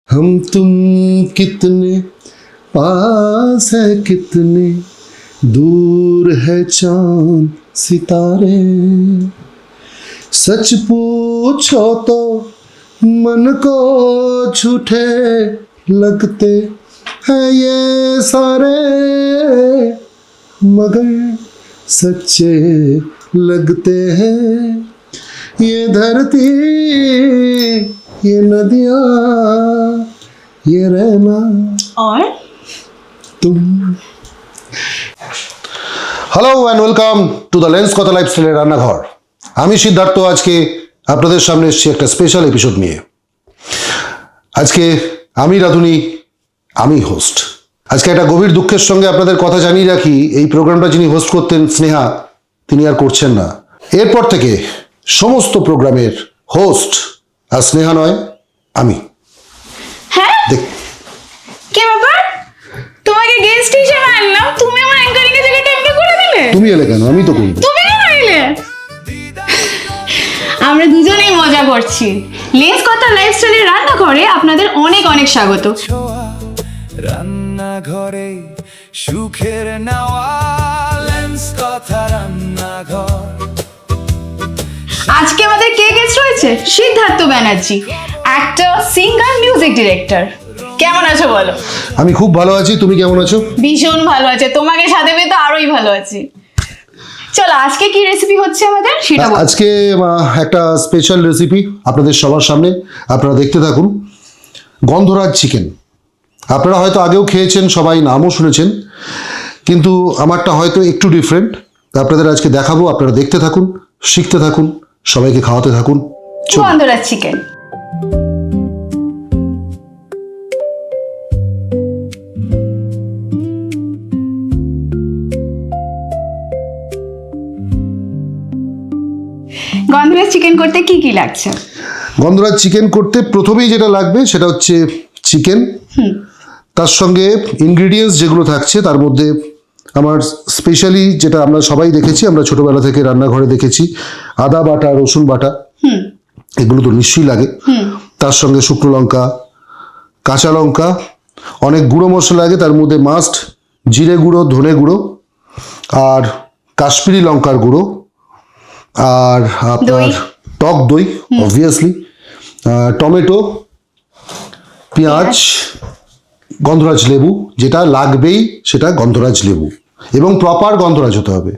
हम तुम कितने पास है, कितने दूर है चांद सितारे। सच पूछो तो मन को झूठे लगते हैं ये सारे, मगर सच्चे लगते हैं ये धरती, ये नदियाँ, ये रहना और तुम। Hello and welcome to the lens কথা লাইফস্টাইলের রান্নাঘর। আমি সিদ্ধার্থ আজকে আপনাদের সামনে এসেছি একটা স্পেশাল এপিসোড নিয়ে। আজকে আমি রাধুনি, আমি হোস্ট। আজকে একটা গভীর দুঃখের সঙ্গে আপনাদের কথা জানিয়ে রাখি, এই প্রোগ্রামটা যিনি হোস্ট করতেন স্নেহা, তিনি আর করছেন না। এরপর থেকে সমস্ত প্রোগ্রামের হোস্ট আর স্নেহা নয়, আমি। হ্যাঁ দেখ, কি ব্যাপার, তোমাকে গেস্ট হিসেবে আনলাম, তুমি আমার অ্যাঙ্কারিং এর জায়গাটা এমনি করে দিলে। তুমি এলে কেন? আমি তো করবো। তুমি কেন এলে? আমরা দুজনেই মজা করছি। লেন্স কথা লাইফস্টাইলের রান্নাঘরে আপনাদের অনেক অনেক স্বাগত। রান্নাঘরে সুখের নাওয়া, লেন্স কথা রান্নাঘর। আজকে আমাদের কে গেস্ট রয়েছে? Siddharth Banerjee, actor, singer, music director. কেমন আছো বলো? আমি খুব ভালো আছি, তুমি কেমন আছো? ভীষণ ভালো আছে, তোমাকে সাথে পেয়ে তো আরোই ভালো আছি। চলো আজকে কি রেসিপি হচ্ছে আমাদের সেটা বলো। আজকে একটা স্পেশাল রেসিপি আপনাদের সবার সামনে, আপনারা দেখতে থাকুন। গন্ধরাজ চিকেন। আপনারা হয়তো আগেও খেয়েছেন, সবাই নামও শুনেছেন, কিন্তু আমারটা হয়তো একটু ডিফারেন্ট। আপনাদের আজকে দেখাবো, আপনারা দেখতে থাকুন, শিখতে থাকুন, সবাইকে খাওয়াতে থাকুন। চলুন। গন্ধরাজ চিকেন। গন্ধরাজ চিকেন করতে কি কি লাগছে? গন্ধরাজ চিকেন করতে প্রথমেই যেটা লাগবে সেটা হচ্ছে চিকেন। তার সঙ্গে ইনগ্রিডিয়েন্টস যেগুলো থাকছে তার মধ্যে আমার স্পেশালি যেটা আমরা সবাই দেখেছি, আমরা ছোটবেলা থেকে রান্নাঘরে দেখেছি, আদা বাটা, রসুন বাটা, এগুলো তো নিশ্চয়ই লাগে। তার সঙ্গে শুকনো লঙ্কা, কাঁচা লঙ্কা, অনেক গুঁড়ো মশলা লাগে, তার মধ্যে মাস্ট জিরে গুঁড়ো, ধনে গুঁড়ো, আর কাশ্মীরি লঙ্কার গুঁড়ো, আর আপনার টক দই অবভিয়াসলি, টমেটো, পেঁয়াজ, গন্ধরাজ লেবু, যেটা লাগবেই সেটা গন্ধরাজ লেবু, এবং প্রপার গন্ধরাজ হতে হবে।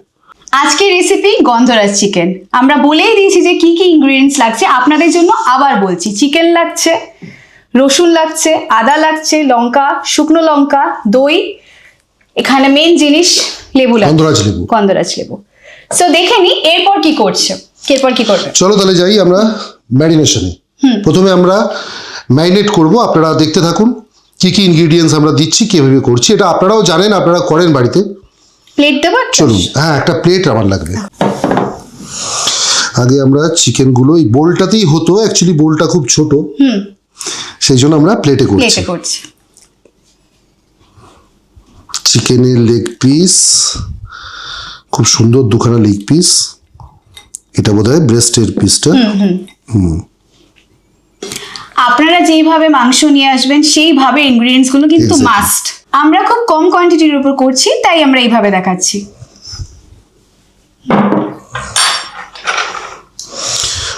আজকের রেসিপি গন্ধরাজ চিকেন। আমরা বলেই দিয়েছি যে কি কি ইনগ্রেডিয়েন্টস লাগছে, আপনাদের জন্য আবার বলছি। চিকেন লাগছে, রসুন লাগছে, আদা লাগছে, লঙ্কা, শুকনো লঙ্কা, দই, এখানে মেন জিনিস লেবু লাগছে, গন্ধরাজ লেবু। গন্ধরাজ লেবু। সো দেখে নি এরপর কি করছে, এরপর কি করবে। চলো তাহলে যাই আমরা ম্যারিনেশনে। প্রথমে আমরা ম্যারিনেট করব, আপনারা দেখতে থাকুন কি কি ইনগ্রিডিয়েন্টস আমরা দিচ্ছি, কিভাবে করছি। এটা আপনারাও জানেন, আপনারা করেন বাড়িতে। প্লেট দেবো? চলুন। হ্যাঁ, একটা প্লেট আমার লাগবে। আগে আমরা চিকেনগুলো এই বোলটাতেই হতো, অ্যাকচুয়ালি বোলটা খুব ছোট, সেই জন্য আমরা প্লেটে করছি। করছি। চিকেনের লেগ পিস, খুব সুন্দর দুখানা লেগ পিস। এটা বোধহয় ব্রেস্টের পিসটা। আপনারা যেইভাবে মাংস নিয়ে আসবেন সেইভাবে ইনগ্রেডিয়েন্টস গুলো কিন্তু Exactly. মাস্ট। আমরা খুব কম কোয়ান্টিটির উপর করছি, তাই আমরা এইভাবে দেখাচ্ছি।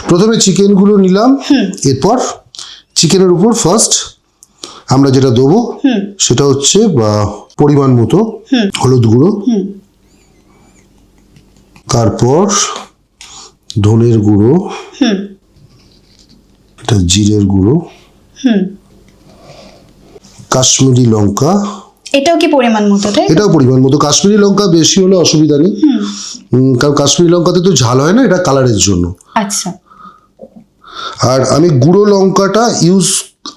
প্রথমে চিকেনগুলো নিলাম, এরপর চিকেনের উপর ফার্স্ট আমরা যেটা দেবো সেটা হচ্ছে পরিমাণ মতো হলুদ গুঁড়ো, তারপর ধনের গুঁড়ো, এটা জিরের গুঁড়ো, কাশ্মীরি লঙ্কা, এটাও কি পরিমাণ মতো? তাই তো? এটাও পরিমাণ মতো। কাশ্মীরি লঙ্কা বেশি হলে অসুবিধা নেই, কারণ কাশ্মীরি লঙ্কাতে তো ঝাল হয় না, এটা কালারের জন্য। আচ্ছা। আর আমি গুঁড়ো লঙ্কাটা ইউজ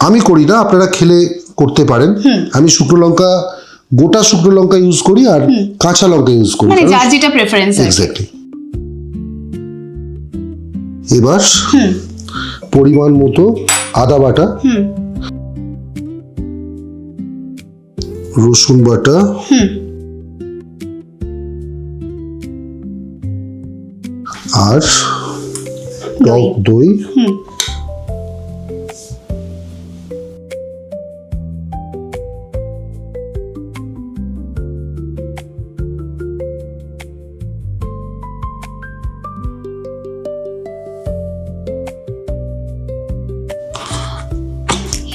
আমি করি না, আপনারা খেলে করতে পারেন। আমি শুকনো লঙ্কা, গোটা শুকনো লঙ্কা ইউজ করি, আর কাঁচা লঙ্কা ইউজ করি। মানে যার যেটা প্রেফারেন্স। এক্স্যাক্টলি। এবার পরিমাণ মতো আদা বাটা, রসুন বাটা, আর টক দই,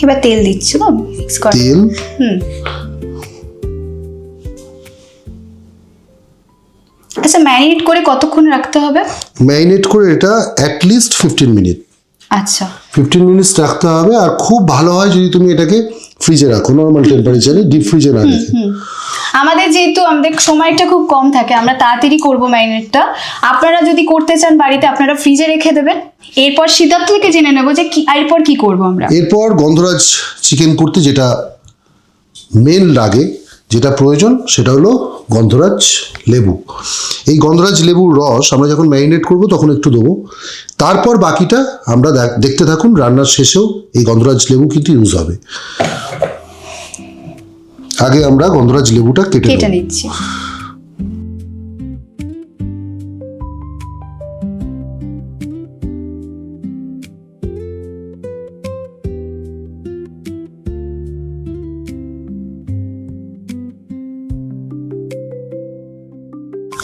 এবার তেল দিচ্ছ তো মিক্স কর। তেল, আচ্ছা ম্যারিনেট করে কতক্ষণ রাখতে হবে? ম্যারিনেট করে এটা অ্যাটলিস্ট 15 মিনিট, আচ্ছা 15 মিনিটস রাখতে হবে। আর খুব ভালো হয় যদি তুমি এটাকে ফ্রিজে রাখো, নর্মাল টেম্পারেচারে, ডিপ ফ্রিজে না রেখে। আমাদের যেহেতু আমাদের সময়টা খুব কম থাকে, আমরা তাড়াতাড়ি করব ম্যারিনেটটা। আপনারা যদি করতে চান বাড়িতে, আপনারা ফ্রিজে রেখে দেবেন। এরপর সিদ্ধার্থ থেকে জেনে নেবো যে কি এরপর কি করব আমরা। এরপর গন্ধরাজ চিকেন করতে যেটা মেন লাগে, যেটা প্রয়োজন, সেটা হলো গন্ধরাজ লেবু। এই গন্ধরাজ লেবুর রস আমরা যখন ম্যারিনেট করব তখন একটু দেবো। তারপর বাকিটা আমরা দেখতে থাকুন, রান্নার শেষেও এই গন্ধরাজ লেবু কিন্তু ইউজ হবে। আগে আমরা গন্ধরাজ লেবুটা কেটে কেটে নেব। নিচ্ছি।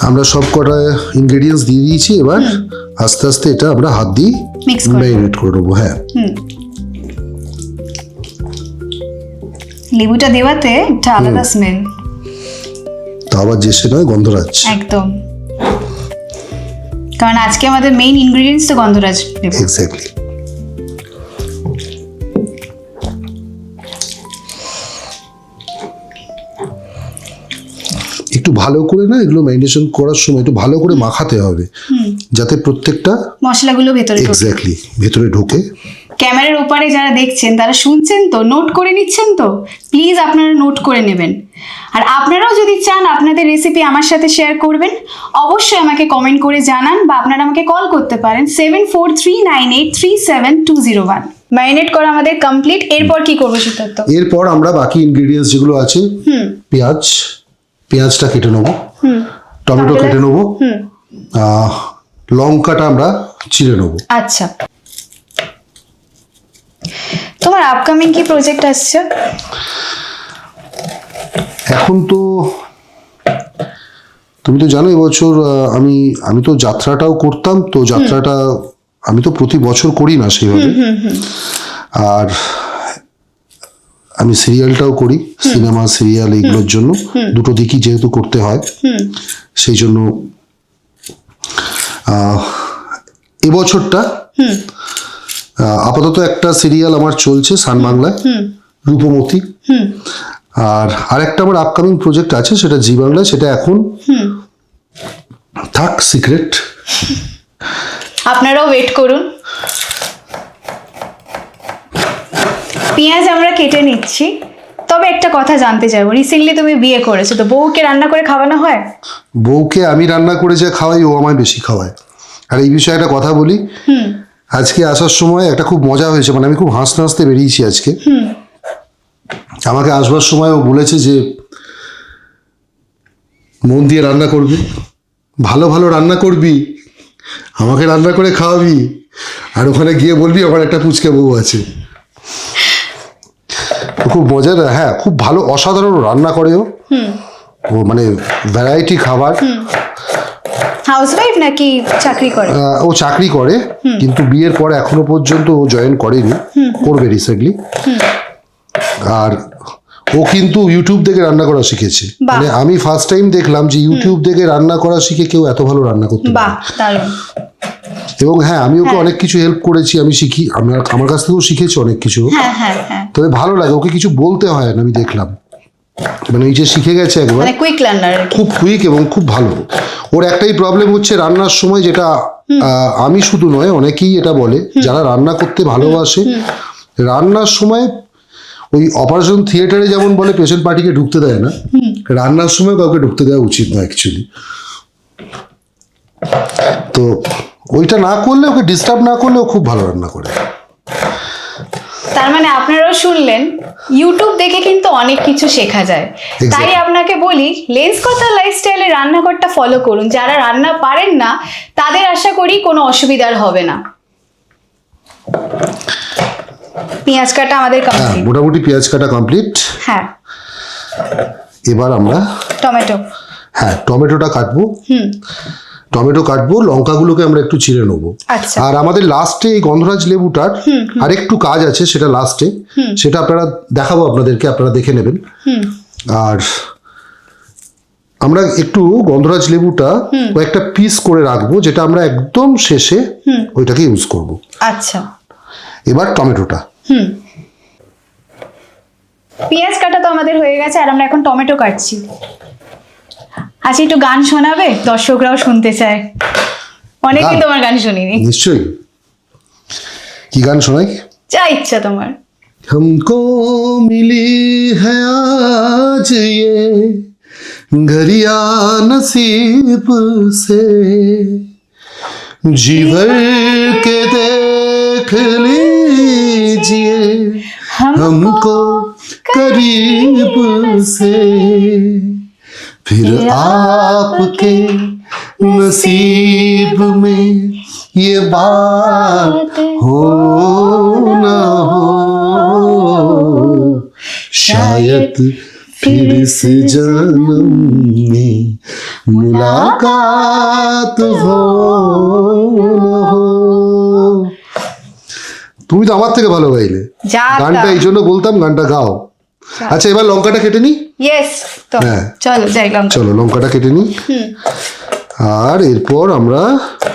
আমরা সব কটা ইনগ্রেডিয়েন্টস দিয়ে দিয়েছি। এবার আস্তে আস্তে এটা আমরা হাত দিয়ে Mix করে ম্যারিনেট করে নেবো। হ্যাঁ, লেবুটা দেওয়াতে একটা আলাদা স্মেল। তা আবার যে সে নয় গন্ধরাজ। একদম, কারণ আজকে আমাদের মেইন ইনগ্রেডিয়েন্টস তো গন্ধরাজ লেবু। এক্স্যাক্টলি। একটু ভালো করে না, এগুলো ম্যারিনেশন করার সময় একটু ভালো করে মাখাতে হবে, যাতে প্রত্যেকটা মশলাগুলো ভেতরে ঢোকে। এক্স্যাক্টলি ভেতরে ঢোকে। ক্যামেরার ওপারে যারা দেখছেন তারা শুনছেন তো, নোট করে নিচ্ছেন তো, প্লিজ আপনারা নোট করে নেবেন। আর আপনারাও যদি চান আপনাদের রেসিপি আমার সাথে শেয়ার করবেন, অবশ্যই আমাকে কমেন্ট করে জানান, বা আপনারা আমাকে কল করতে পারেন 7439837201। ম্যারিনেট করা আমাদের কমপ্লিট। এরপর কি করবো সিদ্ধার্থ? এরপর আমরা বাকি ইনগ্রেডিয়েন্টস যেগুলো আছে, পেঁয়াজটা কেটে নেবো, টমেটো কেটে নেবো, লঙ্কাটা আমরা চিড়ে নেবো। আচ্ছা, তোমার আপকামিং কি প্রজেক্ট আসছে? এখন তো তুমি তো জানো এবছর আমি তো যাত্রাটাও করতাম, তো যাত্রাটা আমি তো প্রতি বছর করি না সেইভাবে। আর আমি সিরিয়ালটাও করি, সিনেমা সিরিয়াল এইগুলোর জন্য দুটো দিকই যেহেতু করতে হয়, সেই জন্য এবছরটা আপাতত একটা সিরিয়াল আমার চলছে সান বাংলায়, রূপমতি। আর আরেকটা আমার আপকামিং প্রজেক্ট আছে, সেটা জি বাংলায়, সেটা এখন থাক সিক্রেট। আপনারাও ওয়েট করুন। পেঁয়াজ আমরা কেটে নিচ্ছি। তবে একটা কথা জানতে চাইবো, রিসেন্টলি তুমি বিয়ে করেছো, তো বউকে রান্না করে খাওয়ানো হয়? বউকে আমি রান্না করে যা খাওয়াই, ও আমায় বেশি খাওয়ায়। আর এই বিষয়ে একটা কথা বলি, আজকে আসার সময় একটা খুব মজা হয়েছে, মানে আমি খুব হাসতে হাসতে বেরিয়েছি আজকে। আমাকে আসবার সময় ও বলেছে যে মন দিয়ে রান্না করবি, ভালো ভালো রান্না করবি, আমাকে রান্না করে খাওয়াবি, আর ওখানে গিয়ে বলবি আমার একটা পুচকে বউ আছে। খুব মজার। হ্যাঁ, খুব ভালো, অসাধারণ রান্না করে ও। মানে ভ্যারাইটি খাবার। হাউসওয়াইফ নাকি চাকরি করে? ও চাকরি করে, কিন্তু বিয়ের পরে এখনো পর্যন্ত ও জয়েন করেনি, করবে রিসেন্টলি। আর ও কিন্তু ইউটিউব থেকে রান্না করা শিখেছে। মানে আমি ফার্স্ট টাইম দেখলাম যে ইউটিউব থেকে রান্না করা শিখে কেউ এত ভালো রান্না করতে পারে। বাহ, দারুণ। এবং হ্যাঁ, আমি ওকে অনেক কিছু হেল্প করেছি, আমি শিখি, আমার কাছ থেকেও শিখেছি অনেক কিছু। তবে ভালো লাগে, ওকে কিছু বলতে হয় না, আমি দেখলাম, মানে এই যে শিখে গেছে একবার, মানে কুইক লার্নার, খুব কুইক এবং খুব ভালো। ওর একটাই প্রবলেম হচ্ছে রান্নার সময়, যেটা আমি শুধু নয় অনেকেই এটা বলে যারা রান্না করতে ভালোবাসে, রান্নার সময় ওই অপারেশন থিয়েটারে যেমন বলে পেশেন্ট পার্টিকে ঢুকতে দেয় না, রান্নার সময় কাউকে ঢুকতে দেওয়া উচিত নয় অ্যাকচুয়ালি। তো ওইটা না করলে, ওকে ডিস্টার্ব না করলে ও খুব ভালো রান্না করে। তার মানে আপনারাও শুনলেন, ইউটিউব দেখে কিন্তু অনেক কিছু শেখা যায়। তাই আপনাকে বলি, লেন্স কথা লাইফস্টাইলে রান্নাঘরটা ফলো করুন। যারা রান্না পারেন না তাদের আশা করি কোনো অসুবিধার হবে না। পেঁয়াজ কাটা আমাদের কমপ্লিট। মোটামুটি পেঁয়াজ কাটা কমপ্লিট। হ্যাঁ, এবার আমরা টমেটো। হ্যাঁ, টমেটোটা কাটবো। টমেটো কাটবো, লঙ্কাগুলোকে আমরা একটু চিড়ে নেবো। আচ্ছা। আর আমাদের লাস্টে এই গন্ধরাজ লেবুটার আরেকটু কাজ আছে, সেটা লাস্টে, সেটা আপনারা দেখাবো আপনাদেরকে, আপনারা দেখে নেবেন। আর আমরা একটু গন্ধরাজ লেবুটা কয়েকটা পিস করে রাখবো, যেটা আমরা একদম শেষে ওইটাকে ইউজ করব। আচ্ছা, এবার টমেটোটা। পেঁয়াজ কাটা তো আমাদের হয়ে গেছে, আর আমরা এখন টমেটো কাটছি। আচ্ছা, একটু গান শোনাবে? দর্শকরাও শুনতে চায়, অনেকদিন তোমার গান শুনিনি। নিশ্চয়ই। কি গান শোনাই? যা ইচ্ছা তোমার। हमको मिली है आज ये घड़िया नसीब से, जी भर के देख लीजिए हमको करीब से, फिर आपके नसीब में ये बात हो ना हो, शायद फिर इस जन्म में मुलाकात हो ना हो। তুমি তো আমার থেকে ভালো গাইলে যা গানটা, এই জন্য বলতাম গানটা গাও। আচ্ছা, এবার লঙ্কাটা কেটে নি। ইয়েস, তো হ্যাঁ। চলো যাই লঙ্কা। চলো লঙ্কাটা কেটে নি। আর এরপর আমরা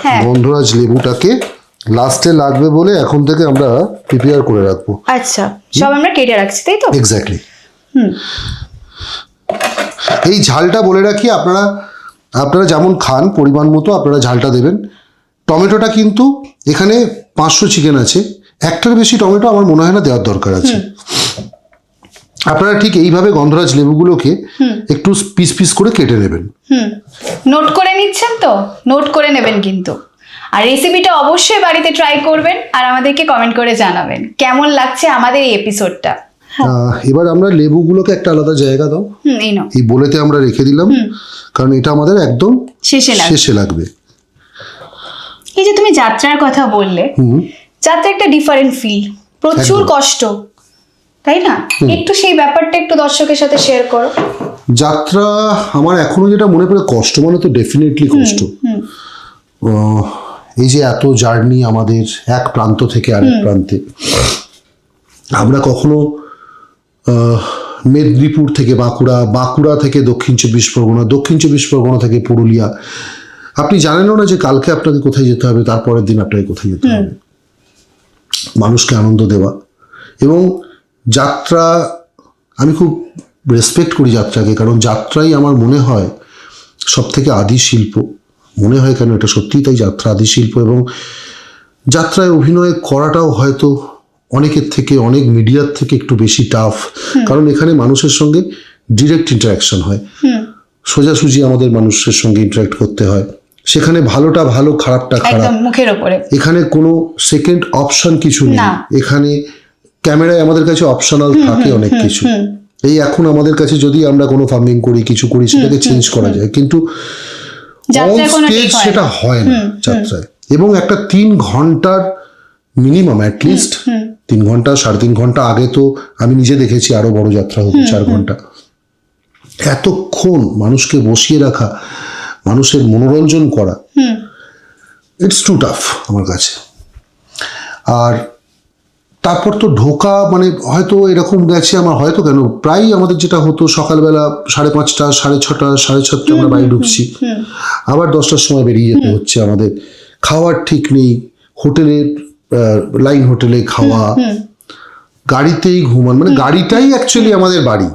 হ্যাঁ। গন্ধরাজ লেবুটাকে লাস্টে লাগবে বলে এখন থেকে আমরা প্রিপেয়ার করে রাখবো। আচ্ছা, সব আমরা কেটে রাখছি, তাই তো? এক্স্যাক্টলি। এই ঝালটা বলে রাখি, আপনারা যেমন খান পরিমাণ মতো আপনারা ঝালটা দেবেন। টমেটোটা কিন্তু এখানে 500 চিকেন আছে, একটার বেশি টমেটো আমার মনে হয় না দেওয়ার দরকার আছে। আপনারা ঠিক এইভাবে গন্ধরাজ লেবুগুলোকে একটু পিস পিস করে কেটে নেবেন। নোট করে নিচ্ছেন তো? নোট করে নেবেন কিন্তু। আর রেসিপিটা অবশ্যই বাড়িতে ট্রাই করবেন, আর আমাদেরকে কমেন্ট করে জানাবেন কেমন লাগছে আমাদের এই এপিসোডটা। এবার আমরা লেবুগুলোকে একটা আলাদা জায়গা দাও। এই নাও। এই বলেতে আমরা রেখে দিলাম, কারণ এটা আমাদের একদম শেষে লাগবে। এই যে তুমি যাত্রার কথা বললে, যাত্রা একটা ডিফারেন্ট ফিল, প্রচুর কষ্ট, তাই না? একটু সেই ব্যাপারটা একটু দর্শকের সাথে শেয়ার করো। যাত্রা আমার এখনো যেটা মনে পড়ে, কষ্ট মানে তো ডেফিনেটলি কষ্ট। এই যে এত জার্নি আমাদের এক প্রান্ত থেকে আরেক প্রান্তে, আমরা কখনো মেদিনীপুর থেকে বাঁকুড়া, বাঁকুড়া থেকে দক্ষিণ চব্বিশ পরগনা, দক্ষিণ চব্বিশ পরগনা থেকে পুরুলিয়া, আপনি জানেনও না যে কালকে আপনাকে কোথায় যেতে হবে, তারপরের দিন আপনাকে কোথায় যেতে হবে। মানুষকে আনন্দ দেওয়া এবং যাত্রা, আমি খুব রেসপেক্ট করি যাত্রাকে, কারণ যাত্রাই আমার মনে হয় সব থেকে আদি শিল্প। মনে হয় কেন, এটা সত্যিই তাই, যাত্রা আদি শিল্প। এবং যাত্রায় অভিনয় করাটাও হয়তো অনেকের থেকে, অনেক মিডিয়ার থেকে একটু বেশি টাফ, কারণ এখানে মানুষের সঙ্গে ডিরেক্ট ইন্টারাকশন হয়, সোজাসুজি আমাদের মানুষের সঙ্গে ইন্টারাক্ট করতে হয়। সেখানে ভালোটা ভালো, খারাপটা খারাপ, মুখের উপরে। এখানে কোনো সেকেন্ড অপশন কিছু নেই। এখানে ক্যামেরায় আমাদের কাছে অপশনাল থাকে অনেক কিছু। এই এখন আমাদের কাছে যদি আমরা কোনো ফার্মিং করি, কিছু করি, সেটাকে চেঞ্জ করা যায়, কিন্তু সেটা হয় না যাত্রায়। এবং একটা 3 ঘন্টার মিনিমাম, অ্যাটলিস্ট 3 ঘন্টা, 3.5 ঘন্টা আগে তো আমি নিজে দেখেছি আরো বড় যাত্রা হতো 4 ঘন্টা। এতক্ষণ মানুষকে বসিয়ে রাখা, মানুষের মনোরঞ্জন করা, ইটস টু টাফ আমার কাছে। আর তারপর তো ঢোকা, মানে হয়তো এরকম গেছে আমার, হয়তো কেন প্রায় আমাদের যেটা হতো সকালবেলা 5:30, 6:30, 6:30 আমরা বাড়ি ঢুকছি, আবার 10টার সময় বেরিয়ে যেতে হচ্ছে আমাদের। খাওয়ার ঠিক নেই, হোটেলের লাইন হোটেলে খাওয়া, গাড়িতেই ঘুমান, মানে গাড়িটাই অ্যাকচুয়ালি আমাদের বাড়ি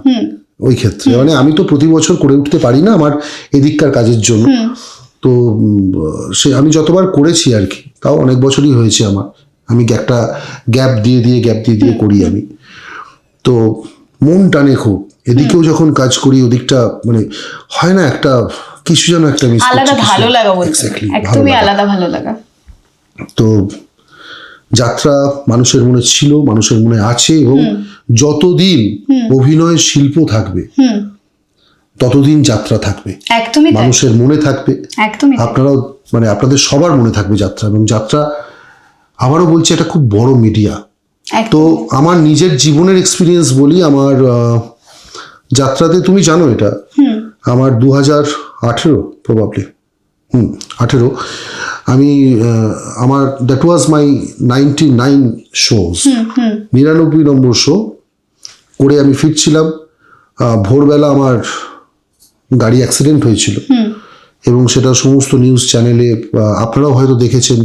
ওই ক্ষেত্রে। মানে আমি তো প্রতি বছর করে উঠতে পারি না আমার এদিককার কাজের জন্য, তো সে আমি যতবার করেছি আর কি, তাও অনেক বছরই হয়েছে আমার, আমি একটা গ্যাপ দিয়ে করি আমি। তো মন টানে খুব, এদিকেও যখন কাজ করি ওদিকটা মানে হয় না, একটা কিছু যেন একটা মিস করছি, আলাদা ভালো লাগা, একদমই আলাদা ভালো লাগা। তো যাত্রা মানুষের মনে ছিল, মানুষের মনে আছে, এবং যতদিন অভিনয় শিল্প থাকবে ততদিন যাত্রা থাকবে, একদমই মানুষের মনে থাকবে। একদমই আপনারাও, মানে আপনাদের সবার মনে থাকবে যাত্রা। এবং যাত্রা, আবারও বলছি, এটা খুব বড় মিডিয়া। তো আমার নিজের জীবনের এক্সপিরিয়েন্স বলি, আমার যাত্রাতে, তুমি জানো এটা, আমার 2018 প্রবাবলি 18 আমি আমার that was my 99 shows 99 number show করে আমি ফিরছিলাম। ভোরবেলা আমার গাড়ি অ্যাক্সিডেন্ট হয়েছিল এবং সেটা সমস্ত নিউজ চ্যানেলে আপনারাও হয়তো দেখেছেন।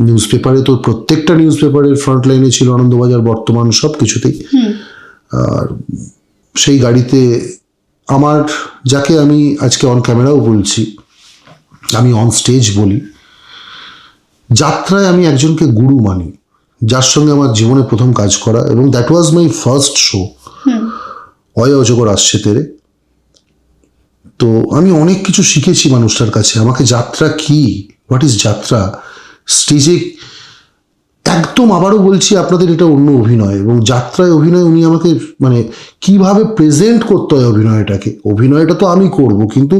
নিউজ পেপারে তো প্রত্যেকটা নিউজ পেপারের ফ্রন্ট লাইনে ছিল আনন্দবাজার, বর্তমান, সব কিছুতেই। আর সেই গাড়িতে আমার, যাকে আমি আজকে অন ক্যামেরাও বলছি, আমি অন স্টেজ বলি, যাত্রায় আমি একজনকে গুরু মানি, যার সঙ্গে আমার জীবনে প্রথম কাজ করা, এবং that was my first show, অয় অজগর আসছে তেরে। তো আমি অনেক কিছু শিখেছি মানুষটার কাছে। আমাকে যাত্রা কি, হোয়াট ইজ যাত্রা, স্টেজে একদম, আবারও বলছি আপনাদের, এটা অন্য অভিনয়, এবং যাত্রায় অভিনয় উনি আমাকে মানে কিভাবে প্রেজেন্ট করতে হয় অভিনয়টাকে। অভিনয়টা তো আমি করব, কিন্তু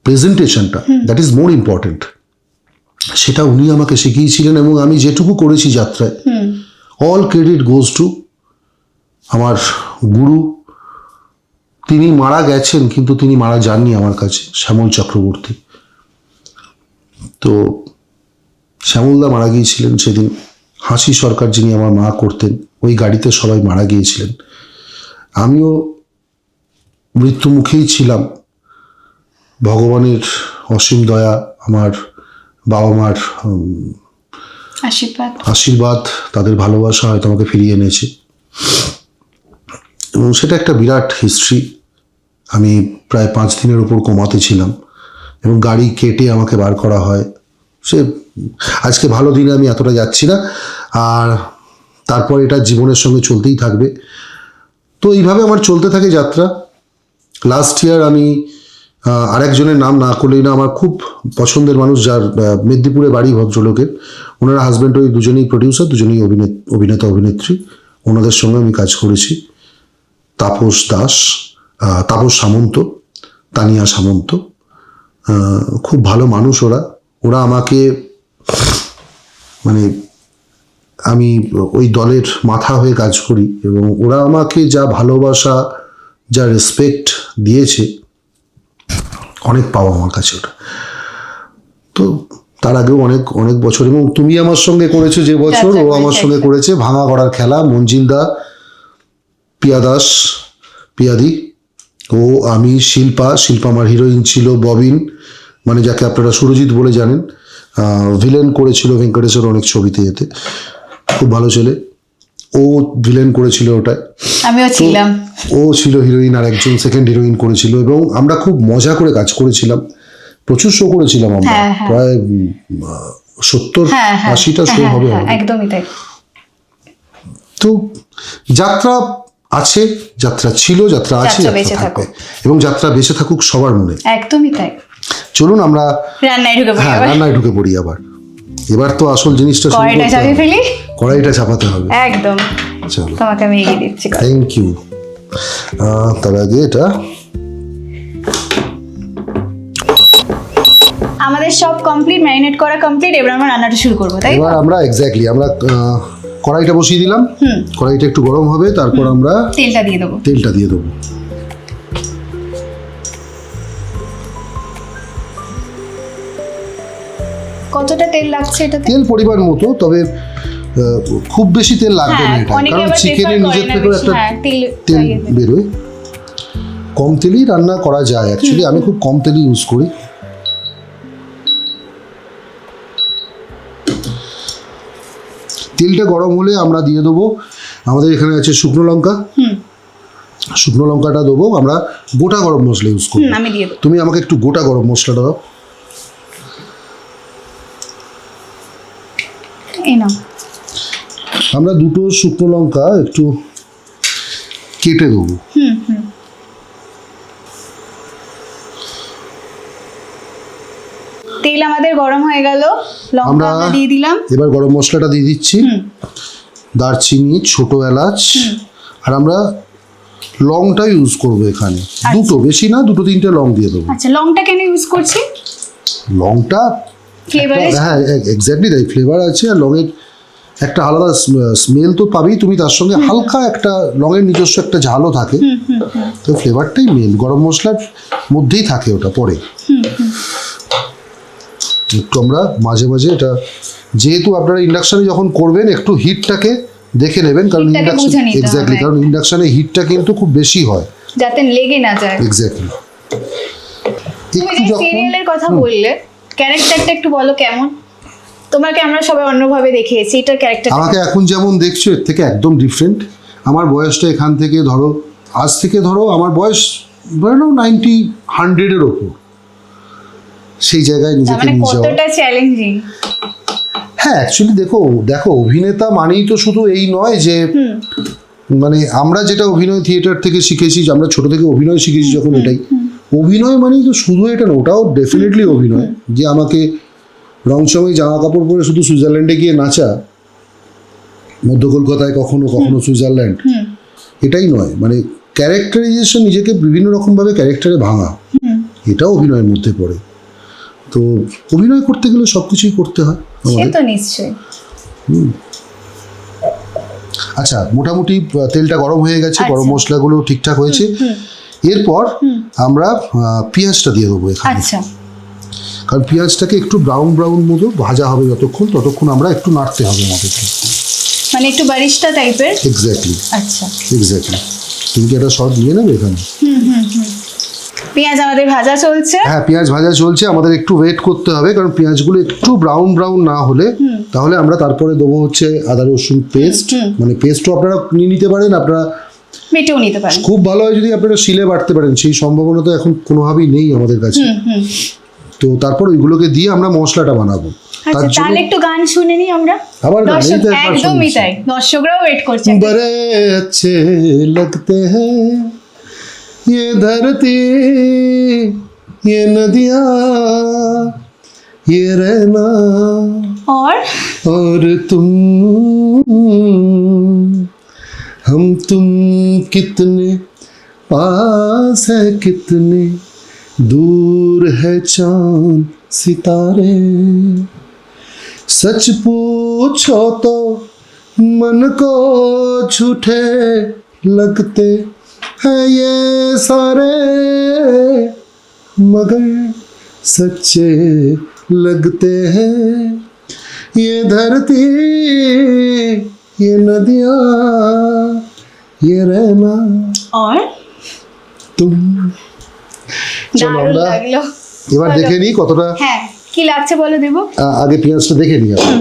প্রেজেন্টেশনটা, দ্যাট ইজ মোর ইম্পর্টেন্ট, সেটা উনি আমাকে শিখিয়েছিলেন। এবং আমি যেটুকু করেছি যাত্রায়, অল ক্রেডিট গোজ টু আমার গুরু। তিনি মারা গেছেন, কিন্তু তিনি মারা যাননি আমার কাছে, শ্যামল চক্রবর্তী। তো শ্যামলদা মারা গিয়েছিলেন সেদিন। হাসি সরকার, যিনি আমার মা করতেন, ওই গাড়িতে সবাই মারা গিয়েছিলেন। আমিও মৃত্যুমুখেই ছিলাম। ভগবানের অসীম দয়া, আমার বাবা মার আশীর্বাদ, তাদের ভালোবাসা হয়তো আমাকে ফিরিয়ে এনেছে, এবং সেটা একটা বিরাট হিস্ট্রি। আমি প্রায় 5 দিনের উপর কোমাতে ছিলাম, এবং গাড়ি কেটে আমাকে বার করা হয়। সে আজকে ভালো দিনে আমি এতটা যাচ্ছি না, আর তারপর এটা জীবনের সঙ্গে চলতেই থাকবে। তো এইভাবে আমার চলতে থাকে যাত্রা। লাস্ট ইয়ার আমি আরেকজনের নাম না করলেই না, আমার খুব পছন্দের মানুষ, যার মেদিনীপুরে বাড়ি, ভদ্রলোকের, ওনারা হাজব্যান্ড, ওই দুজনেই প্রডিউসার, দুজনেই অভিনেতা অভিনেত্রী। ওনাদের সঙ্গে আমি কাজ করেছি। তাপস সামন্ত, তানিয়া সামন্ত, খুব ভালো মানুষ ওরা আমাকে, মানে আমি ওই দলের মাথা হয়ে কাজ করি, এবং ওরা আমাকে যা ভালোবাসা, যা রেসপেক্ট দিয়েছে, অনেক পাওয়া আমার কাছে ওটা। তো তার আগেও অনেক অনেক বছর, এবং তুমি আমার সঙ্গে করেছো যে বছর, ও আমার সঙ্গে করেছে ভাঙা গড়ার খেলা, মঞ্জিলদা, পিয়াদি, ও, আমি, শিল্পা আমার হিরোইন ছিল, ববিন, মানে যাকে আপনারা সুরজিৎ বলে জানেন, ভিলেন করেছিল ভেঙ্কটেশ্বর অনেক ছবিতে, এতে খুব ভালো ছেলে। ও ভিলেন করেছিল ওটায়, আমিও ছিলাম। ও ছিল হিরোইন, আর একজন সেকেন্ড হিরোইন করেছিল, এবং আমরা খুব মজা করে কাজ করেছিলাম। প্রচুর শো করেছিলাম আমরা, প্রায় 70-80টা শো হবে, একদমই তাই। তো যাত্রা আছে, যাত্রা ছিল, যাত্রা আছে, যাত্রা থাকবে, এবং যাত্রা বেঁচে থাকুক সবার মনে। একদমই তাই। চলুন আমরা রান্নায় ঢুকে পড়ি আবার। এবার তো আসল জিনিসটা কড়াইটা চাপাতে হবে। একদম, চলো তোমাকে আমি এগিয়ে দিচ্ছি। Thank you. তার আগে এটা আমাদের সব কমপ্লিট, ম্যারিনেট করা কমপ্লিট। এবার আমরা রান্নাটা শুরু করবো, তাই? এবার আমরা এক্স্যাক্টলি আমরা কড়াইটা বসিয়ে দিলাম। কড়াইটা একটু গরম হবে, তারপর আমরা তেলটা দিয়ে দেবো। কতটা তেল লাগছে এটাতে? তেল পরিমাণ মতো, তবে খুব বেশি তেল লাগবে না এটা, কারণ চিকেনের নিজের থেকেও একটা তেল বেরোয়। কম তেলেই রান্না করা যায় অ্যাকচুয়ালি। আমি খুব কম তেলই ইউজ করি। তেলটা গরম হলে আমরা দিয়ে দেবো, আমাদের এখানে আছে শুকনো লঙ্কা। শুকনো লঙ্কাটা দেবো। আমরা গোটা গরম মশলা ইউজ করবো। তুমি আমাকে একটু গোটা গরম মশলাটা দাও। আমরা 2টো শুকনো লঙ্কা একটু কেটে দেবো। তেল আমাদের গরম হয়ে গেল, লঙ্কা দিয়ে দিলাম। এবার গরম মশলাটা দিয়ে দিচ্ছি, দারচিনি, ছোট এলাচ, আর আমরা লংটা ইউজ করবো এখানে। দুটো, বেশি না, 2-3টে লং দিয়ে দেবো। আচ্ছা, লংটা কেন ইউজ করছি? লংটা হ্যাঁ এক্স্যাক্টলি তাই, ফ্লেভার আছে, আর লংয়ের একটা আলাদা স্মেল তো পাবেই তুমি, তার সঙ্গে হালকা একটা লংয়ের নিজস্ব একটা ঝালও থাকে। তো ফ্লেভারটাই মেন, গরম মশলার মধ্যেই থাকে ওটা পরে। একটু আমরা মাঝে মাঝে এটা, যেহেতু আপনারা ইন্ডাকশানে যখন করবেন একটু হিটটাকে দেখে নেবেন, কারণ হিটটাকে বুঝে নিতে হবে। এক্স্যাক্টলি, কারণ ইন্ডাকশানে হিটটা কিন্তু খুব বেশি হয়। যাতে লেগে না যায়। এক্স্যাক্টলি। তুমি যে সিরিয়ালের কথা বললে, ক্যারেক্টারটা একটু বলো কেমন? তোমাকে আমরা সবাই অন্যভাবে দেখিয়েছি, এটার ক্যারেক্টার আমাকে এখন যেমন দেখছো এর থেকে একদম ডিফারেন্ট। আমার বয়সটা এখান থেকে ধরো, আজ থেকে ধরো আমার বয়স ধরে নাও 90-100-এর ওপর, সেই জায়গায় নিজেকে মানে নিয়ে যাওয়া। কতটা চ্যালেঞ্জিং। হ্যাঁ, অ্যাকচুয়ালি দেখো অভিনেতা মানেই তো শুধু এই নয় যে মানে আমরা যেটা অভিনয় থিয়েটার থেকে শিখেছি, যে আমরা ছোট থেকে অভিনয় শিখেছি যখন, এটাই অভিনয় মানেই তো শুধু এটা না, ওটাও ডেফিনেটলি অভিনয়। যে আমাকে রংচঙে জামা কাপড় পরে শুধু সুইজারল্যান্ডে গিয়ে নাচা, মধ্য কলকাতায় কখনো কখনো সুইজারল্যান্ড, এটাই নয়, মানে ক্যারেক্টারাইজেশন, নিজেকে বিভিন্ন রকমভাবে ক্যারেক্টারে ভাঙা, এটাও অভিনয়ের মধ্যে পড়ে। তো অভিনয় করতে গেলে সব কিছুই করতে হয় সে আমাদের। তো নিশ্চয়ই। আচ্ছা, মোটামুটি তেলটা গরম হয়ে গেছে, আচ্ছা। গরম মশলাগুলো ঠিকঠাক হয়েছে। এরপর আমরা পেঁয়াজটা দিয়ে দেবো এখানে, আচ্ছা, কারণ পেঁয়াজটাকে একটু ব্রাউন ব্রাউন মতো ভাজা হবে ততক্ষণ আমরা একটু নাড়তে হবে আমাদেরকে। মানে একটু বারিস্তা টাইপের। এক্স্যাক্টলি আচ্ছা, এক্স্যাক্টলি। তুমি কি একটা শর্ট নিয়ে নেবে এখানে? পেঁয়াজ আমাদের ভাজা চলছে। হ্যাঁ, পেঁয়াজ ভাজা চলছে, আমাদের একটু ওয়েট করতে হবে, কারণ পেঁয়াজগুলো একটু ব্রাউন ব্রাউন না হলে তাহলে আমরা তারপরে দেবো হচ্ছে আদা রসুন পেস্ট। মানে পেস্টও আপনারা নিয়ে নিতে পারেন, আপনারা বেটেও নিতে পারেন। খুব ভালো হয় যদি আপনারা শিলে বাটতে পারেন, সেই সম্ভাবনা তো এখন কোনোভাবেই নেই আমাদের কাছে। তো তারপর ওইগুলোকে দিয়ে আমরা মশলাটা বানাবো। আচ্ছা, তাহলে একটু গান শুনে নিই আমরা। আবার গান, এই তো একবার একদমই শুনছি। তাই, দর্শকরাও ওয়েট করছে। बड़े अच्छे लगते हैं ये धरती, ये नदियाँ, ये रहना और तुम, हम तुम कितने पास है, कितने दूर है चांद सितारे, सच पूछो तो मन को झूठे लगते हैं ये सारे, मगर सच्चे लगते हैं ये धरती, ये नदियाँ, ये रहना और तुम। চলো দারুণ আমরা লাগলো। এবার দেখে নিই কতটা। হ্যাঁ, কি লাগছে বলে দেবো। আগে পেঁয়াজটা দেখে নিই আমরা।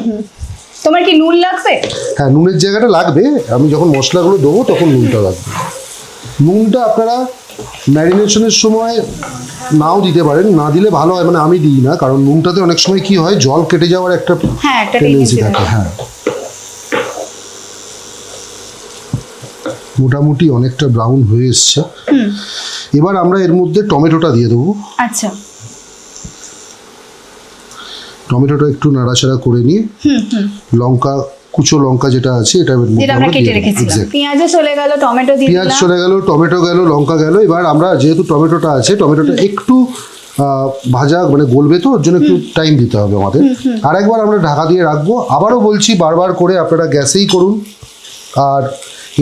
তোমার কি নুন লাগবে? হ্যাঁ, নুনের জায়গাটা লাগবে, আমি যখন মশলাগুলো দেবো তখন নুনটা লাগবে। নুনটা আপনারা ম্যারিনেশনের সময় নাও দিতে পারেন, না দিলে ভালো হয়, মানে আমি দিই না, কারণ নুনটাতে অনেক সময় কি হয়, জল কেটে যাওয়ার একটা হ্যাঁ, একটা টেন্ডেন্সি tendency থাকে। থাকে। হ্যাঁ, মোটামুটি অনেকটা ব্রাউন হয়ে এসছে। এবার আমরা এর মধ্যে টমেটোটা দিয়ে দেবো। আচ্ছা, টমেটোটা একটু নাড়াচাড়া করে নিয়ে লঙ্কা, কুচো লঙ্কা যেটা আছে এটা এর মধ্যে যেটা আমরা আমরা কেটে দিয়ে দেবো। রেখেছিলাম। Exactly. পেঁয়াজও চলে গেল, টমেটো দিয়ে পেঁয়াজ দিলাম। চলে গেল, টমেটো গেল, লঙ্কা গেল। এবার আমরা যেহেতু টমেটোটা আছে, টমেটোটা একটু ভাজা মানে গলবে, তো ওর জন্য একটু টাইম দিতে হবে আমাদের। আরেকবার আমরা ঢাকা দিয়ে রাখবো। আবারও বলছি বারবার করে, আপনারা গ্যাসেই করুন আর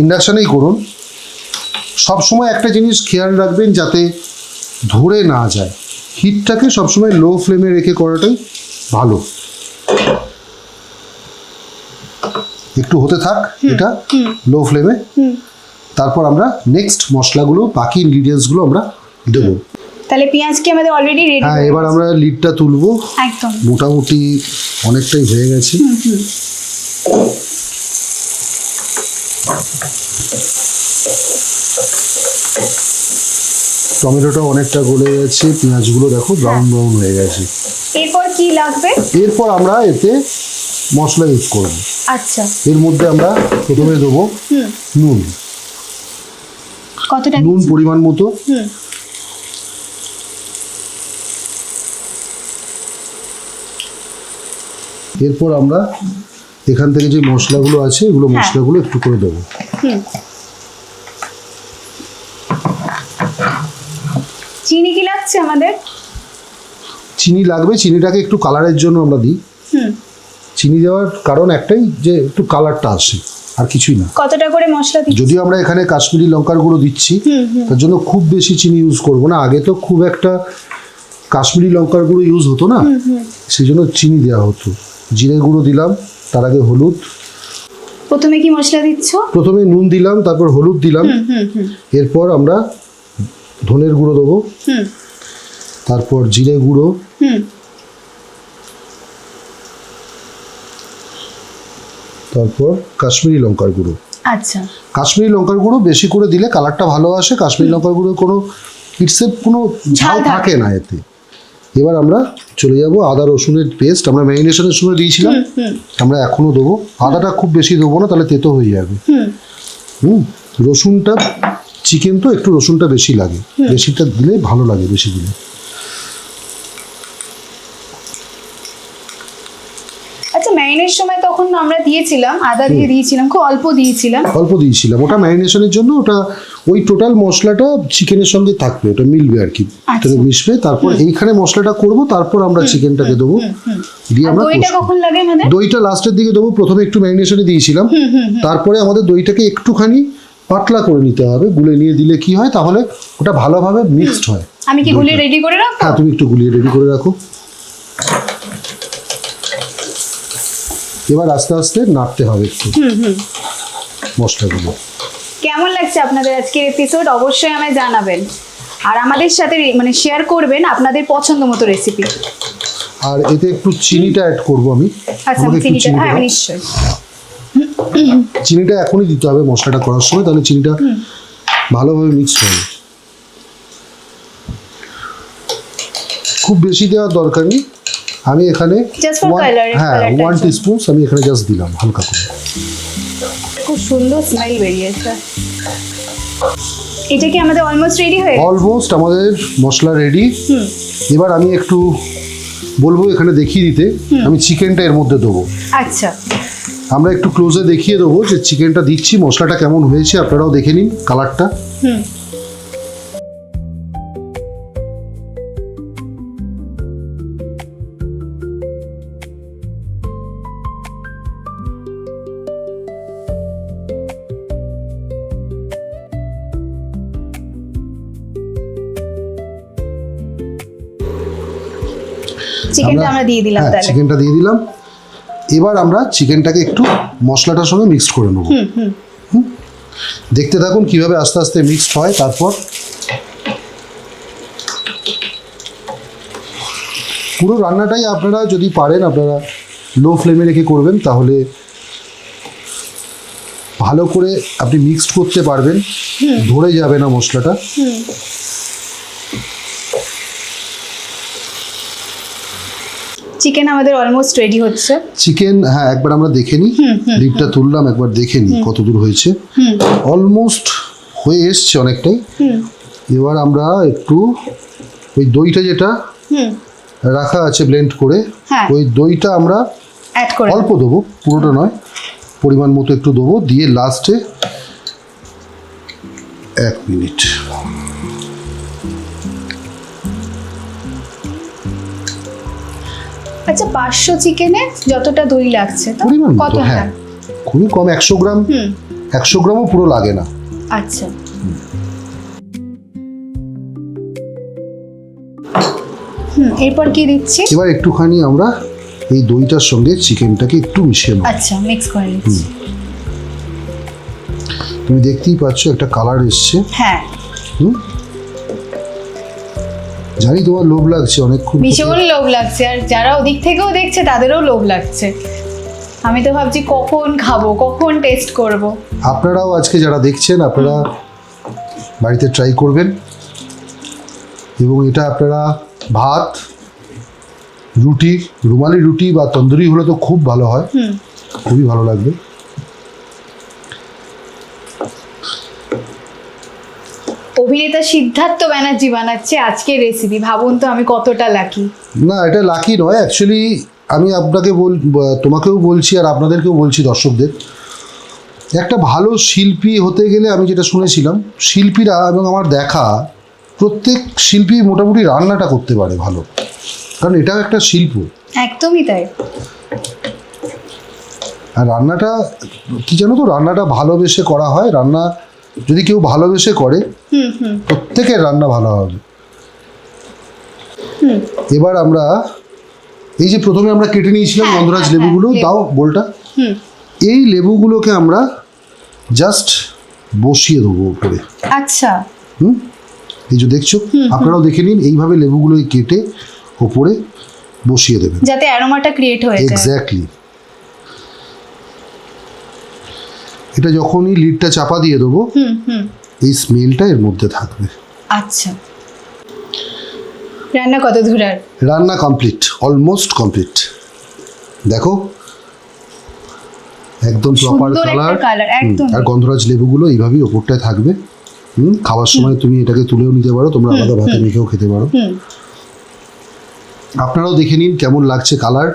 ইন্ডাকশানেই করুন, সবসময় একটা জিনিস খেয়াল রাখবেন যাতে ধরে না যায়। হিটটাকে সবসময় লো ফ্লেমে রেখে করাটাই ভালো। একটু হতে থাক এটা লো ফ্লেমে, তারপর আমরা নেক্সট মশলাগুলো, বাকি ইনগ্রিডিয়েন্টসগুলো আমরা দেবো। তাহলে পেঁয়াজ কি আমাদের অলরেডি রেডি? হ্যাঁ, এবার আমরা লিডটা তুলবো। একদম মোটামুটি অনেকটাই হয়ে গেছে। টমেটোটা অনেকটা গলে গেছে, পেঁয়াজগুলো দেখো ব্রাউন ব্রাউন হয়ে গেছে। এরপর কি লাগবে? এরপর আমরা এতে মশলা ইউজ করবো। আচ্ছা, এর মধ্যে আমরা প্রথমে দেবো নুন। কতটা? নুন পরিমাণ মতো। এরপর আমরা এখান থেকে যে মশলাগুলো আছে, এগুলো মশলাগুলো একটু করে দেবো। চিনি কি লাগছে আমাদের? চিনি লাগবে, চিনিটাকে একটু কালারের জন্য আমরা দিই। চিনি দেওয়ার কারণ একটাই, যে একটু কালারটা আসে, আর কিছুই না। কতটা করে মশলা দিচ্ছি? যদিও আমরা এখানে কাশ্মীরি লঙ্কার গুঁড়ো দিচ্ছি, তার জন্য খুব বেশি চিনি ইউজ করবো না। আগে তো খুব একটা কাশ্মীরি লঙ্কার গুঁড়ো ইউজ হতো না, সেই জন্য চিনি দেওয়া হতো। জিরে গুঁড়ো দিলাম, তার আগে হলুদ। প্রথমে কি মশলা দিচ্ছ? প্রথমে নুন দিলাম, তারপর হলুদ দিলাম, এরপর আমরা ধনের গুঁড়ো দেবো, তারপর জিরে গুঁড়ো, তারপর কাশ্মীরি লঙ্কার গুঁড়ো। আচ্ছা, কাশ্মীরি লঙ্কার গুঁড়ো বেশি করে দিলে কালারটা ভালো আসে। কাশ্মীরি লঙ্কার গুঁড়ো কোনো ইটসেপ কোনো ঝাল থাকে না এতে। এবার আমরা চলে যাব আদা রসুনের পেস্ট। আমরা ম্যারিনেশনের সময় দিয়েছিলাম, আমরা এখনো দেবো। আদাটা খুব বেশি দেবো না, তাহলে তেতো হয়ে যাবে। রসুনটা, চিকেন তো একটু রসুনটা বেশি লাগে, বেশিটা দিলে ভালো লাগে, বেশি দিলে। আচ্ছা, ম্যারিনেশনের সময় তখন আমরা দিয়েছিলাম আদা দিয়ে দিয়েছিলাম, খুব অল্প দিয়েছিলাম। ওটা ম্যারিনেশনের জন্য, ওটা ওই টোটাল মশলাটা চিকেনের সঙ্গে থাকবে, ওটা মিলবে আর কি, ভিতরে মিশবে। তারপর এইখানে মশলাটা করব, তারপর আমরা চিকেনটাকে দেবো, দিয়ে আমরা দইটা কখন লাগে আমাদের? দইটা লাস্টের দিকে দেবো। প্রথমে একটু ম্যারিনেশনে দিয়েছিলাম, তারপরে আমাদের দইটাকে একটুখানি পাতলা করে নিতে হবে। গুলে নিয়ে দিলে কি হয়, তাহলে ওটা ভালোভাবে মিক্সড হয়। আমি কি গুলিয়ে রেডি করে রাখবো? হ্যাঁ, তুমি একটু গুলিয়ে রেডি করে রাখো। এবার আস্তে আস্তে নাড়তে হবে একটু মশলাগুলো। কেমন লাগছে আপনাদের আজকের এপিসোড? অবশ্যই আমায় জানাবেন, আর আমাদের সাথে মানে শেয়ার করবেন আপনাদের পছন্দ মতো রেসিপি। আর এতে একটু চিনিটা অ্যাড করব আমি। আচ্ছা, আমাকে একটু চিনিটা, চিনি হ্যাঁ দাও। নিশ্চয়ই। চিনিটা এখনই দিতে হবে মশলাটা করার সময়, তাহলে চিনিটা ভালোভাবে মিক্স হবে। খুব বেশি দেওয়ার দরকার নেই। আমি এখানে Just for color, হ্যাঁ, colourটার 1 জন্য। টিস্পুন আমি এখানে জাস্ট দিলাম হালকা করে। খুব সুন্দর স্মেল বেরিয়েছে। এটা কি আমাদের অলমোস্ট রেডি হয়ে গেছে? অলমোস্ট আমাদের মশলা রেডি। এবার আমি একটু বলবো এখানে দেখিয়ে দিতে, আমি চিকেনটা এর মধ্যে দেবো। আচ্ছা, আমরা একটু ক্লোজে দেখিয়ে দেবো যে চিকেনটা দিচ্ছি, মশলাটা কেমন হয়েছে আপনারাও দেখে নিন কালারটা। চিকেনটা আমরা দিয়ে দিলাম তাহলে। চিকেনটা দিয়ে দিলাম। এবার আমরা চিকেনটাকে একটু মশলাটার সঙ্গে মিক্সড করে নেবো। দেখতে থাকুন কিভাবে আস্তে আস্তে মিক্সড হয়। তারপর পুরো রান্নাটাই আপনারা যদি পারেন আপনারা লো ফ্লেমে রেখে করবেন, তাহলে ভালো করে আপনি মিক্সড করতে পারবেন, ধরে যাবে না মশলাটা। চিকেন আমাদের অলমোস্ট রেডি হচ্ছে। চিকেন, হ্যাঁ, একবার আমরা দেখে নিই, লিডটা তুললাম, একবার দেখে নিই কত দূর হয়েছে। অলমোস্ট হয়ে এসছে অনেকটাই। এবার আমরা একটু ওই দইটা যেটা রাখা আছে ব্লেন্ড করে, হ্যাঁ। ওই দইটা আমরা অ্যাড করে অল্প দেবো, পুরোটা নয়, পরিমাণ মতো একটু দেবো, দিয়ে লাস্টে 1 মিনিট আচ্ছা, 500 চিকেনে যতটা দই লাগছে তো পরিমাণ কত? মতো, হ্যাঁ, খুবই কম, 100 গ্রাম। 100 গ্রামও পুরো লাগে না। আচ্ছা, এরপর কি দিচ্ছি? এবার একটুখানি আমরা এই দইটার সঙ্গে চিকেনটাকে একটু মিশিয়ে নেব। আচ্ছা, মিক্স করে নিচ্ছি। তুমি দেখতেই পাচ্ছ একটা কালার এসছে। হ্যাঁ, জানি তোমার লোভ লাগছে অনেকক্ষণ। ভীষণ লোভ লাগছে, আর যারা ওদিক থেকেও দেখছে তাদেরও লোভ লাগছে। আমি তো ভাবছি কখন খাবো, কখন টেস্ট করব। আপনারাও আজকে যারা দেখছেন, আপনারা বাড়িতে ট্রাই করবেন, এবং এটা আপনারা ভাত, রুটি, রুমালি রুটি বা তন্দুরি হলে তো খুব ভালো হয়, খুবই ভালো লাগবে। অভিনেতা সিদ্ধার্থ ব্যানার্জি বানাচ্ছে আজকের রেসিপি। ভাবুন তো আমি কতটা লাকি। না, এটা লাকি নয় অ্যাকচুয়ালি। আমি আপনাকে তোমাকেও বলছি আর আপনাদেরকেও বলছি, দর্শকদের, একটা ভালো শিল্পী হতে গেলে আমি যেটা শুনেছিলাম, শিল্পীরা এবং আমার দেখা প্রত্যেক শিল্পী মোটামুটি রান্নাটা করতে পারে ভালো, কারণ এটাও একটা শিল্প। একদমই তাই। আর রান্নাটা কি জানো তো, রান্নাটা ভালোবেসে করা হয়। রান্না যদি কেউ ভালোবেসে করে, প্রত্যেকের রান্না ভালো হবে। এবার আমরা এই যে প্রথমে আমরা কেটে নিয়েছিলাম হ্যাঁ, গন্ধরাজ হ্যাঁ, লেবুগুলো, লেবু। দাও বোলটা। এই লেবুগুলোকে আমরা জাস্ট বসিয়ে দেবো উপরে। আচ্ছা, এই যে দেখছো, আপনারাও দেখে নিন, এইভাবে লেবুগুলো কেটে ওপরে বসিয়ে দেবেন, যাতে অ্যারোমাটা ক্রিয়েট হয়ে যায়। এক্স্যাক্টলি। এটা যখনই লিডটা চাপা দিয়ে দেবো, এই স্মেলটা এর মধ্যে থাকবে। আচ্ছা, রান্না কত দূর আর? রান্না কমপ্লিট, অলমোস্ট কমপ্লিট। দেখো একদম প্রপার সুন্দর একটা কালার। কালার, একদম। আর গন্ধরাজ লেবুগুলো এইভাবেই ওপরটায় থাকবে। খাওয়ার সময় তুমি এটাকে তুলেও নিতে পারো, তোমরা আলাদা ভাতে মেখেও খেতে পারো। আপনারাও দেখে নিন কেমন লাগছে কালার,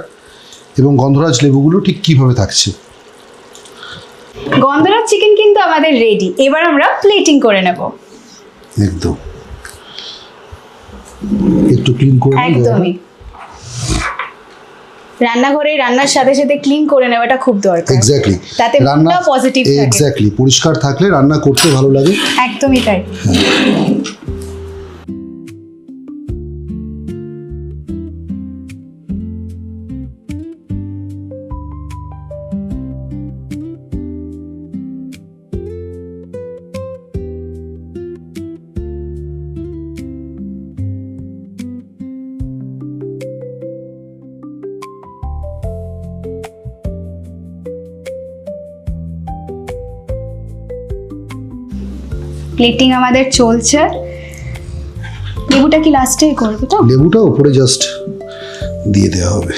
এবং গন্ধরাজ লেবুগুলো ঠিক কিভাবে থাকছে। গন্ধরাজ চিকেন কিন্তু আমাদের রেডি। এবার আমরা প্লেটিং করে নেব। একদম একটু ক্লিন করে নিন। একদমই, রান্নাঘরে রান্নার সাথে সাথে ক্লিন করে নেওয়াটা খুব দরকার। এক্স্যাক্টলি, তাতে রান্না মুডটা পজিটিভ থাকে। এক্স্যাক্টলি, পরিষ্কার থাকলে রান্না করতে ভালো লাগে। একদমই তাই। প্লেটিং আমাদের চলছে। লেবুটা কি লাস্টে করবে তো? লেবুটা উপরে জাস্ট দিয়ে দেওয়া হবে।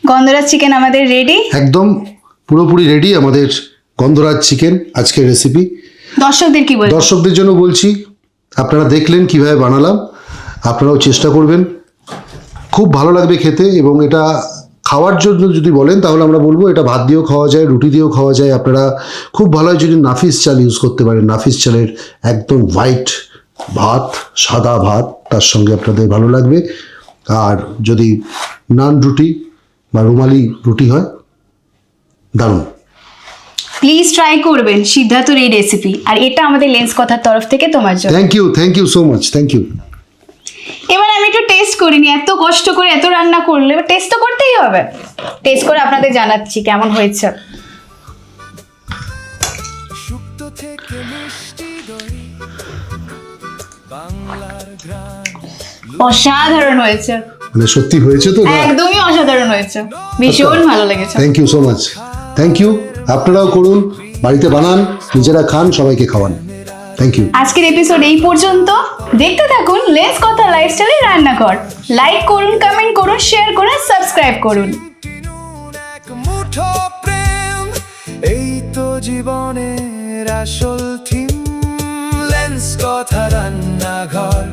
গন্ধরাজ চিকেন আমাদের রেডি। একদম পুরোপুরি রেডি আমাদের গন্ধরাজ চিকেন আজকের রেসিপি। দর্শকদের কি বলবো? দর্শকদের জন্য বলছি, আপনারা দেখলেন কিভাবে বানালাম, আপনারাও চেষ্টা করবেন, খুব ভালো লাগবে খেতে। এবং এটা খাওয়ার জন্য যদি বলেন তাহলে আমরা বলবো এটা ভাত দিয়েও খাওয়া যায়, রুটি দিয়েও খাওয়া যায়। আপনারা খুব ভালো হয় যদি নাফিস চাল ইউজ করতে পারেন, নাফিস চালের একদম হোয়াইট ভাত, সাদা ভাত, তার সঙ্গে আপনাদের ভালো লাগবে। আর যদি নান রুটি বা রুমালি রুটি হয়, দারুণ। প্লিজ ট্রাই করবেন সিদ্ধার্থর এই রেসিপি। আর এটা আমাদের লেন্স কথার তরফ থেকে তোমার জন্য। Thank you so much, thank you. এবার আমি একটু টেস্ট করিনি, এত কষ্ট করে এত রান্না করলে এবার টেস্ট তো করতেই হবে। টেস্ট করে আপনাদের জানাচ্ছি কেমন হয়েছে। সুপ্ত থেকে মিষ্টি দই, বাংলার গ্রাম। অসাধারণ হয়েছে, মানে সত্যি হয়েছে তো? একদমই অসাধারণ হয়েছে, ভীষণ ভালো লেগেছে। Thank you so much, thank you. আপনারাও করুন, বাড়িতে বানান, নিজেরা খান, সবাইকে খাওয়ান। Thank you. আজকের এপিসোড এই পর্যন্ত। দেখতে থাকুন লেন্স কথা লাইফস্টাইলের রান্নাঘর। লাইক করুন, কমেন্ট করুন, শেয়ার করুন, সাবস্ক্রাইব করুন। এক মুঠো প্রেম, এই তো জীবনের আসল থিম। লেন্স কথা রান্নাঘর।